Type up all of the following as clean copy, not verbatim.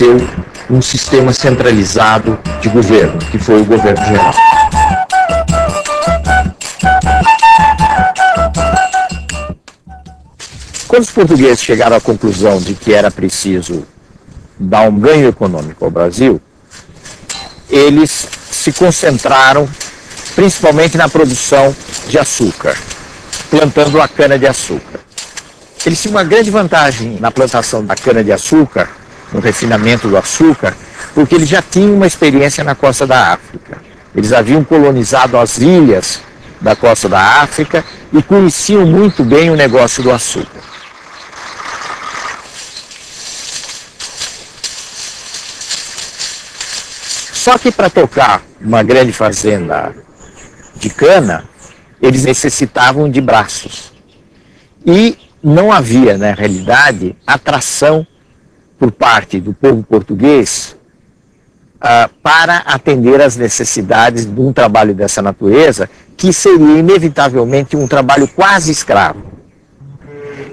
estabeleceu um sistema centralizado de governo, que foi o governo geral. Quando os portugueses chegaram à conclusão de que era preciso dar um ganho econômico ao Brasil, eles se concentraram principalmente na produção de açúcar, plantando a cana-de-açúcar. Eles tinham uma grande vantagem na plantação da cana-de-açúcar, no refinamento do açúcar, porque eles já tinham uma experiência na costa da África. Eles haviam colonizado as ilhas da costa da África e conheciam muito bem o negócio do açúcar. Só que para tocar uma grande fazenda de cana, eles necessitavam de braços. E não havia, na realidade, atração por parte do povo português para atender às necessidades de um trabalho dessa natureza, que seria inevitavelmente um trabalho quase escravo.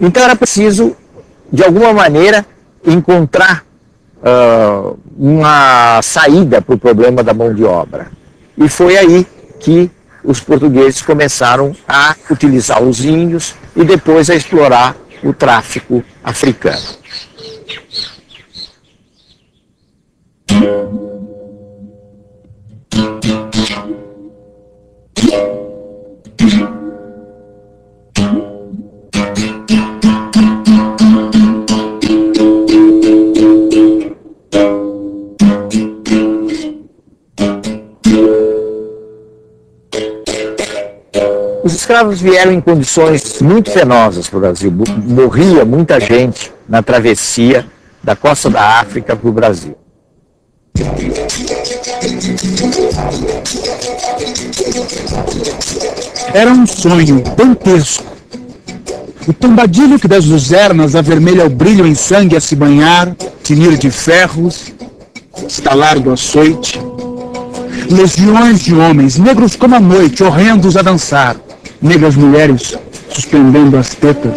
Então era preciso, de alguma maneira, encontrar uma saída para o problema da mão de obra. E foi aí que os portugueses começaram a utilizar os índios e depois a explorar o tráfico africano. Os escravos vieram em condições muito penosas para o Brasil. Morria muita gente na travessia da costa da África para o Brasil. Era um sonho dantesco. O tombadilho que das luzernas avermelha o brilho em sangue a se banhar, tinir de ferros, estalar do açoite. Legiões de homens, negros como a noite, horrendos a dançar. Negras mulheres suspendendo as tetas.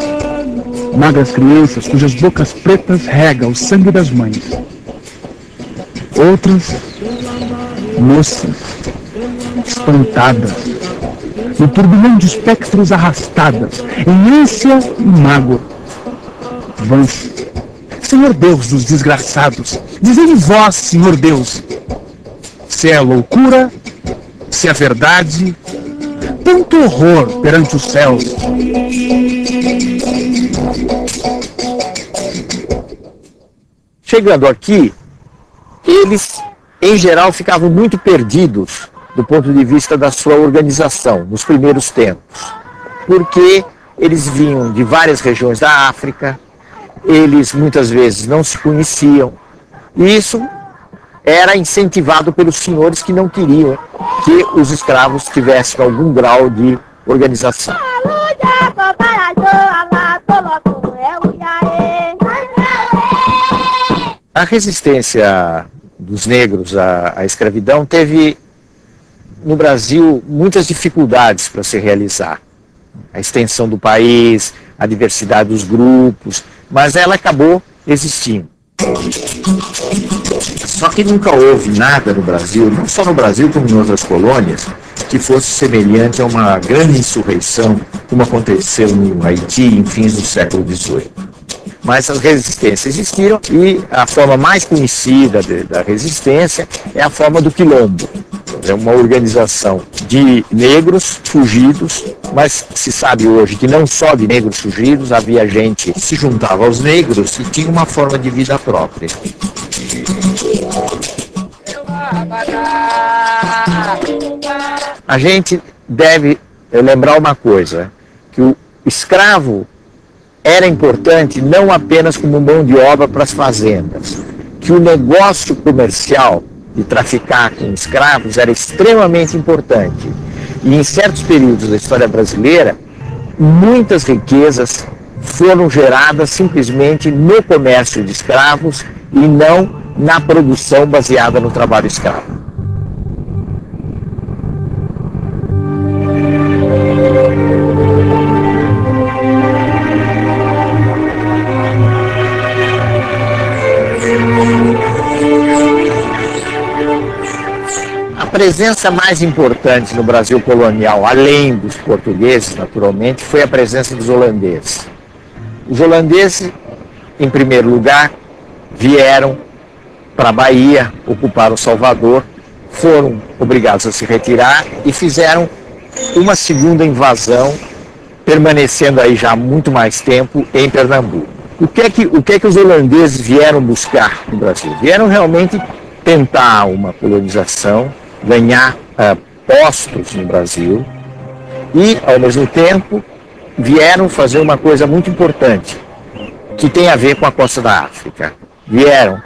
Magras crianças cujas bocas pretas rega o sangue das mães. Outras, moças, espantadas, no turbilhão de espectros arrastadas, em ânsia e mágoa. Vãs, Senhor Deus dos desgraçados, dizei vós, Senhor Deus, se é loucura, se é verdade, tanto horror perante os céus. Chegando aqui, eles, em geral, ficavam muito perdidos do ponto de vista da sua organização, nos primeiros tempos, porque eles vinham de várias regiões da África, eles muitas vezes não se conheciam, e isso era incentivado pelos senhores que não queriam que os escravos tivessem algum grau de organização. A resistência dos negros à escravidão teve, no Brasil, muitas dificuldades para se realizar. A extensão do país, a diversidade dos grupos, mas ela acabou existindo. Só que nunca houve nada no Brasil, não só no Brasil como em outras colônias, que fosse semelhante a uma grande insurreição, como aconteceu no Haiti em fins do século XVIII. Mas as resistências existiram e a forma mais conhecida da resistência é a forma do quilombo. É uma organização de negros fugidos, mas se sabe hoje que não só de negros fugidos, havia gente que se juntava aos negros e tinha uma forma de vida própria. A gente deve lembrar uma coisa, que o escravo era importante não apenas como mão de obra para as fazendas, que o negócio comercial de traficar com escravos era extremamente importante. E em certos períodos da história brasileira, muitas riquezas foram geradas simplesmente no comércio de escravos e não na produção baseada no trabalho escravo. A presença mais importante no Brasil colonial, além dos portugueses, naturalmente, foi a presença dos holandeses. Os holandeses, em primeiro lugar, vieram para a Bahia, ocuparam Salvador, foram obrigados a se retirar e fizeram uma segunda invasão, permanecendo aí já há muito mais tempo em Pernambuco. O que é que os holandeses vieram buscar no Brasil? Vieram realmente tentar uma colonização, ganhar postos no Brasil e, ao mesmo tempo, vieram fazer uma coisa muito importante, que tem a ver com a costa da África. Vieram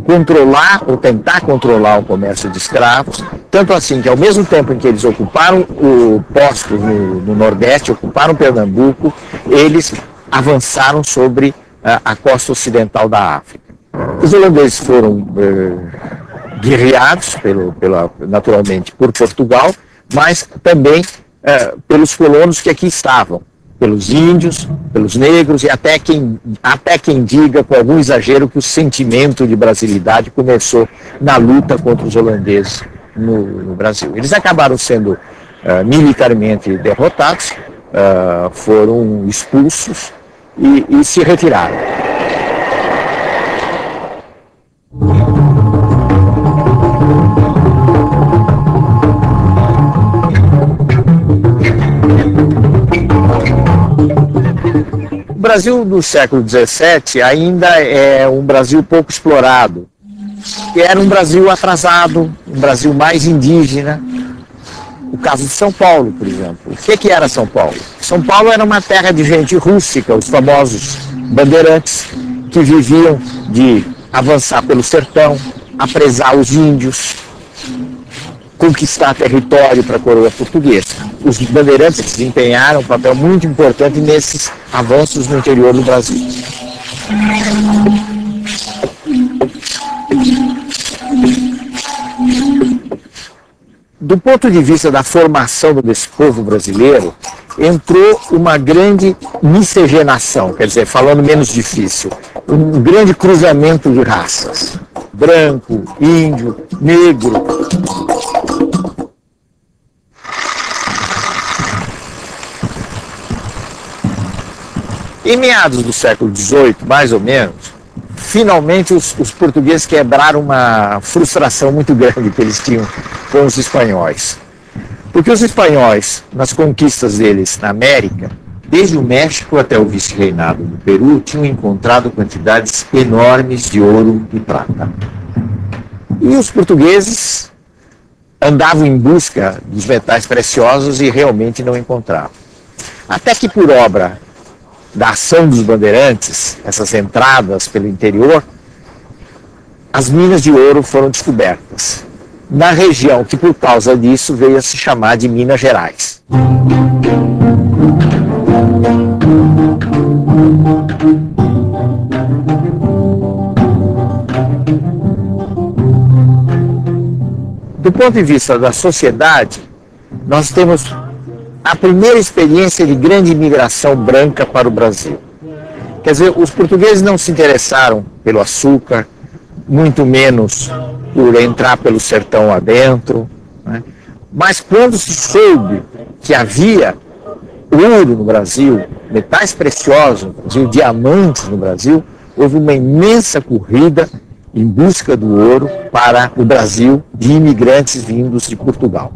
controlar ou tentar controlar o comércio de escravos, tanto assim que ao mesmo tempo em que eles ocuparam o posto no Nordeste, ocuparam Pernambuco, eles avançaram sobre a costa ocidental da África. Os holandeses foram guerreados, naturalmente, por Portugal, mas também pelos colonos que aqui estavam, pelos índios, pelos negros e até quem diga com algum exagero que o sentimento de brasilidade começou na luta contra os holandeses no Brasil. Eles acabaram sendo militarmente derrotados, foram expulsos e se retiraram. O Brasil do século XVII ainda é um Brasil pouco explorado. Era um Brasil atrasado, um Brasil mais indígena. O caso de São Paulo, por exemplo. O que era São Paulo? São Paulo era uma terra de gente rústica, os famosos bandeirantes, que viviam de avançar pelo sertão, apresar os índios, conquistar território para a coroa portuguesa. Os bandeirantes desempenharam um papel muito importante nesses avanços no interior do Brasil. Do ponto de vista da formação desse povo brasileiro, entrou uma grande miscigenação, quer dizer, falando menos difícil, um grande cruzamento de raças. Branco, índio, negro. Em meados do século XVIII, mais ou menos, finalmente os portugueses quebraram uma frustração muito grande que eles tinham com os espanhóis. Porque os espanhóis, nas conquistas deles na América, desde o México até o vice-reinado do Peru, tinham encontrado quantidades enormes de ouro e prata. E os portugueses andavam em busca dos metais preciosos e realmente não encontravam. Até que, por obra da ação dos bandeirantes, essas entradas pelo interior, as minas de ouro foram descobertas na região que, por causa disso, veio a se chamar de Minas Gerais. Do ponto de vista da sociedade, nós temos a primeira experiência de grande imigração branca para o Brasil. Quer dizer, os portugueses não se interessaram pelo açúcar, muito menos por entrar pelo sertão adentro, né? Mas quando se soube que havia ouro no Brasil, metais preciosos, diamantes no Brasil, houve uma imensa corrida em busca do ouro para o Brasil de imigrantes vindos de Portugal.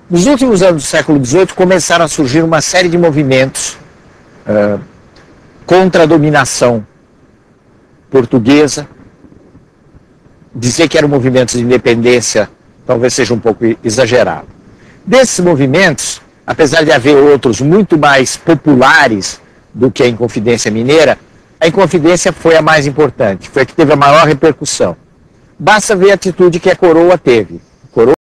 Nos últimos anos do século XVIII começaram a surgir uma série de movimentos contra a dominação portuguesa. Dizer que eram movimentos de independência talvez seja um pouco exagerado. Desses movimentos, apesar de haver outros muito mais populares do que a Inconfidência Mineira, a Inconfidência foi a mais importante, foi a que teve a maior repercussão. Basta ver a atitude que a coroa teve.